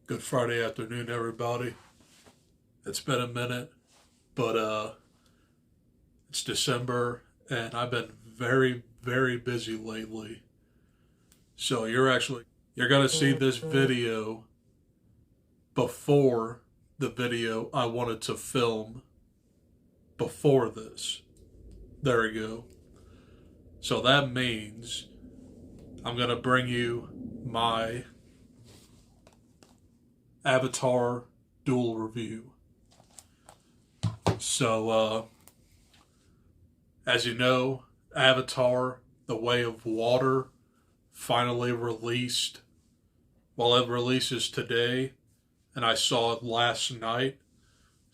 Good Friday afternoon, everybody. It's been a minute, but it's December and I've been very, very busy lately. So you're gonna see this video before the video I wanted to film before this. There we go. So that means I'm gonna bring you my Avatar dual review. So, as you know, Avatar: The Way of Water finally released. Well, it releases today, and I saw it last night.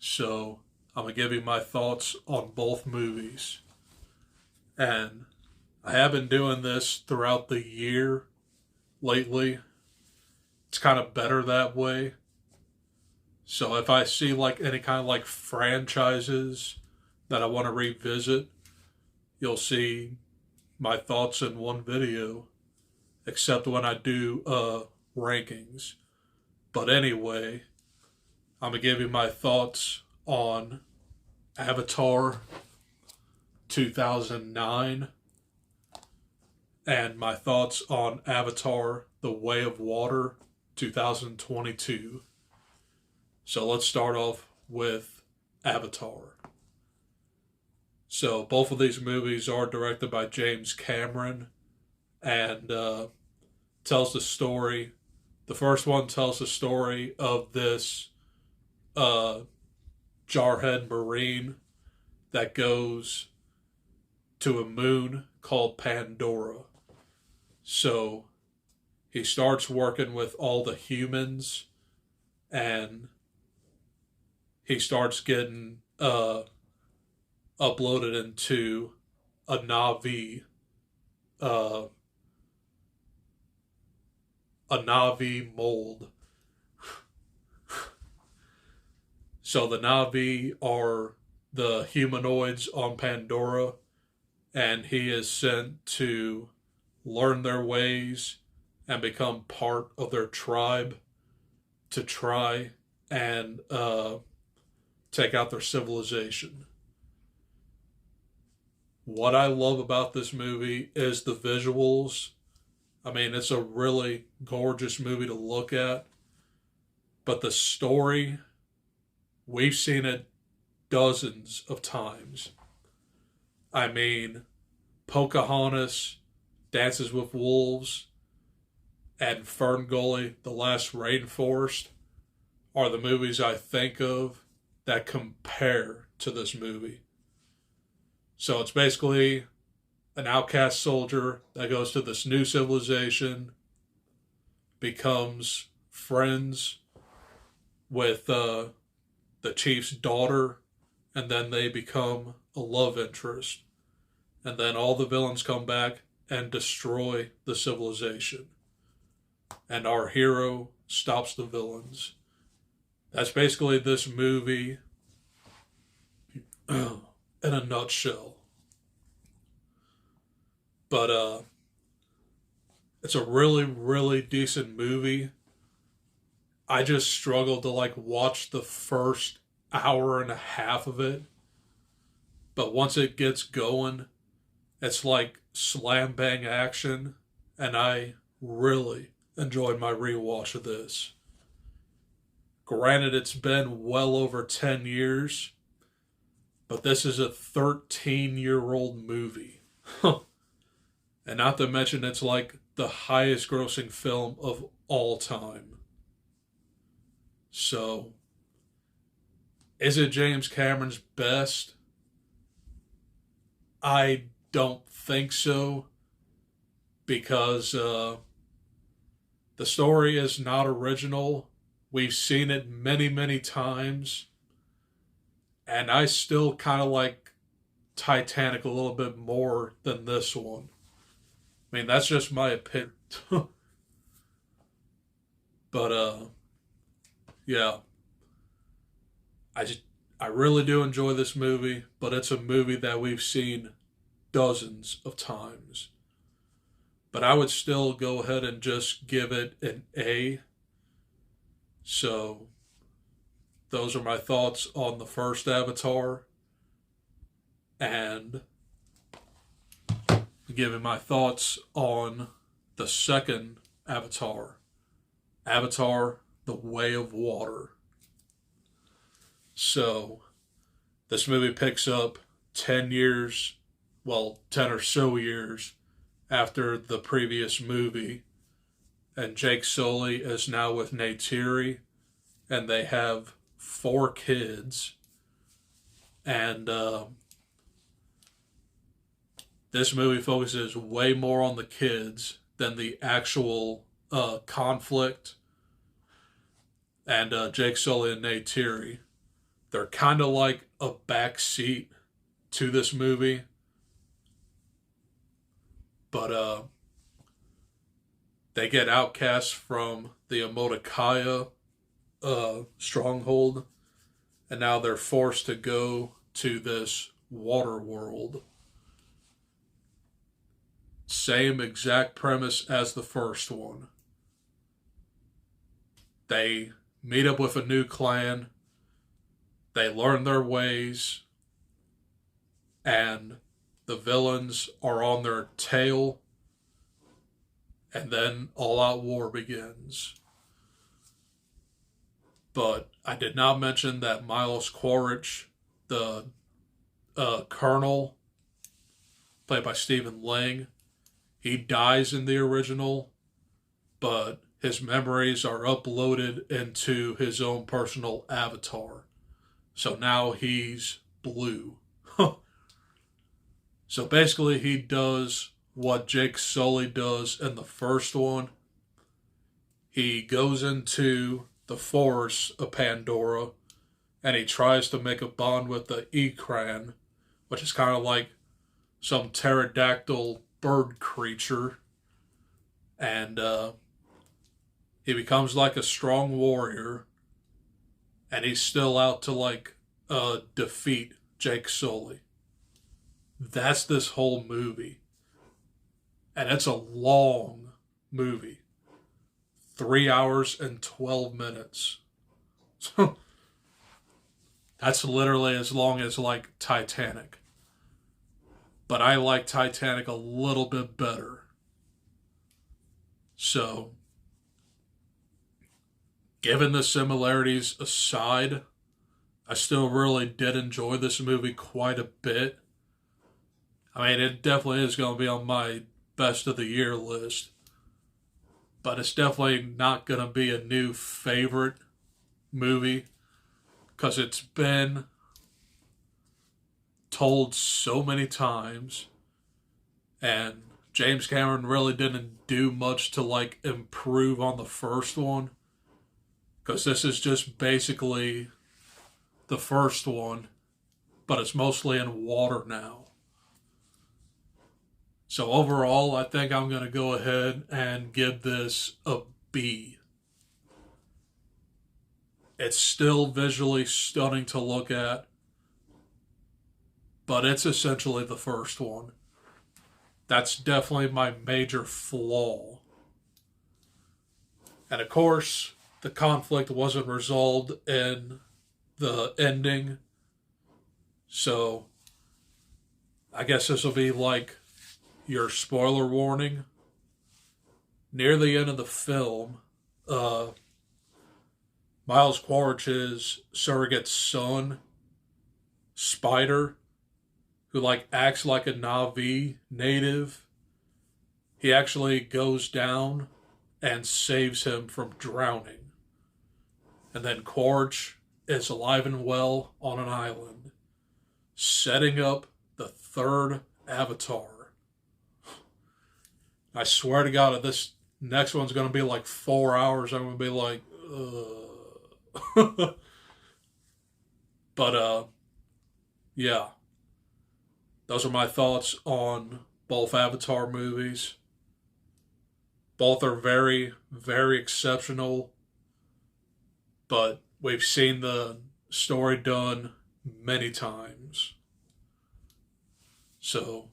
So, I'm going to give you my thoughts on both movies. And I have been doing this throughout the year lately. It's kind of better that way. So if I see like any kind of like franchises that I want to revisit, you'll see my thoughts in one video, except when I do rankings. But anyway, I'm gonna give you my thoughts on Avatar 2009 and my thoughts on Avatar: The Way of Water 2022. So let's start off with Avatar. So both of these movies are directed by James Cameron and tells the story. The first one tells the story of this uh, jarhead marine that goes to a moon called Pandora. So he starts working with all the humans and he starts getting uploaded into a Navi uh, a Navi mold. So the Navi are the humanoids on Pandora, and he is sent to learn their ways and become part of their tribe to try and take out their civilization. What I love about this movie is the visuals. I mean, it's a really gorgeous movie to look at. But the story, we've seen it dozens of times. I mean, Pocahontas, Dances with Wolves, and Fern Gully, The Last Rainforest are the movies I think of that compare to this movie. So it's basically an outcast soldier that goes to this new civilization, becomes friends with the chief's daughter, and then they become a love interest. And then all the villains come back and destroy the civilization. And our hero stops the villains. That's basically this movie in a nutshell. But it's a really, really decent movie. I just struggled to like watch the first hour and a half of it. But once it gets going, it's like slam bang action, and I really enjoyed my rewatch of this. Granted, it's been well over 10 years, but this is a 13-year-old movie. And not to mention, it's like the highest grossing film of all time. So, is it James Cameron's best? I don't think so, because the story is not original. We've seen it many, many times. And I still kind of like Titanic a little bit more than this one. I mean, that's just my opinion. But yeah, I really do enjoy this movie, but it's a movie that we've seen dozens of times. But I would still go ahead and just give it an A So those are my thoughts on the first Avatar, and giving my thoughts on the second Avatar, Avatar: The Way of Water. So this movie picks up 10 years, well, 10 or so years after the previous movie, and Jake Sully is now with Neytiri, and they have 4 kids. And this movie focuses way more on the kids than the actual conflict. And Jake Sully and Neytiri, they're kind of like a backseat to this movie. But they get outcast from the Amotakaya stronghold, and now they're forced to go to this water world. Same exact premise as the first one. They meet up with a new clan, they learn their ways, and the villains are on their tail, and then all-out war begins. But I did not mention that Milos Quaritch, the colonel, played by Stephen Lang, he dies in the original, but his memories are uploaded into his own personal avatar. So now he's blue. So basically he does what Jake Sully does in the first one. He goes into the forest of Pandora, and he tries to make a bond with the Ikran, which is kind of like some pterodactyl bird creature. And he becomes like a strong warrior, and he's still out to like defeat Jake Sully. That's this whole movie. And it's a long movie. 3 hours and 12 minutes. That's literally as long as like Titanic. But I like Titanic a little bit better. So, given the similarities aside, I still really did enjoy this movie quite a bit. I mean, it definitely is going to be on my best of the year list. But it's definitely not going to be a new favorite movie, because it's been told so many times, and James Cameron really didn't do much to like improve on the first one, because this is just basically the first one, but it's mostly in water now. So overall, I think I'm going to go ahead and give this a B. It's still visually stunning to look at, but it's essentially the first one. That's definitely my major flaw. And of course, the conflict wasn't resolved in the ending. So I guess this will be like your spoiler warning. Near the end of the film, Miles Quaritch's surrogate son, Spider, who like acts like a Na'vi native, he actually goes down and saves him from drowning. And then Quaritch is alive and well on an island, setting up the third Avatar. I swear to God, if this next one's going to be like 4 hours, I'm going to be like, ugh. But, yeah. Those are my thoughts on both Avatar movies. Both are very, very exceptional. But we've seen the story done many times. So,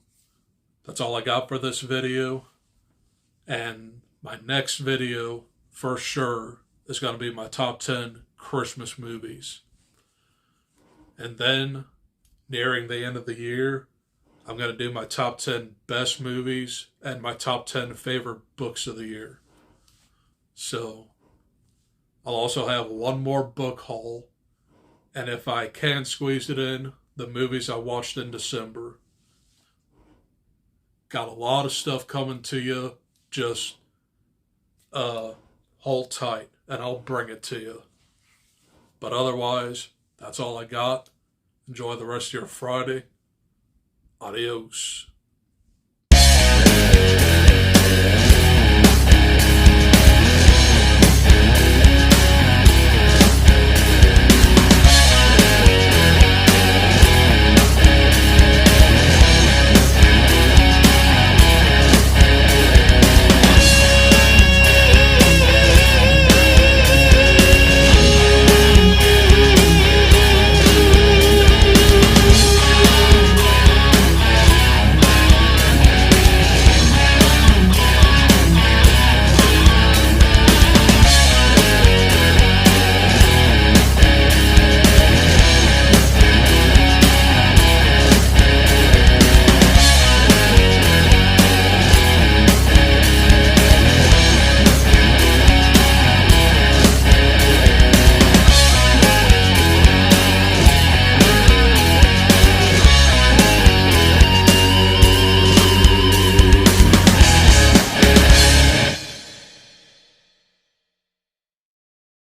that's all I got for this video. And my next video, for sure, is going to be my top 10 Christmas movies. And then, nearing the end of the year, I'm going to do my top 10 best movies and my top 10 favorite books of the year. So, I'll also have one more book haul. And if I can squeeze it in, the movies I watched in December. Got a lot of stuff coming to you. Just hold tight and I'll bring it to you. But otherwise, that's all I got. Enjoy the rest of your Friday. Adios.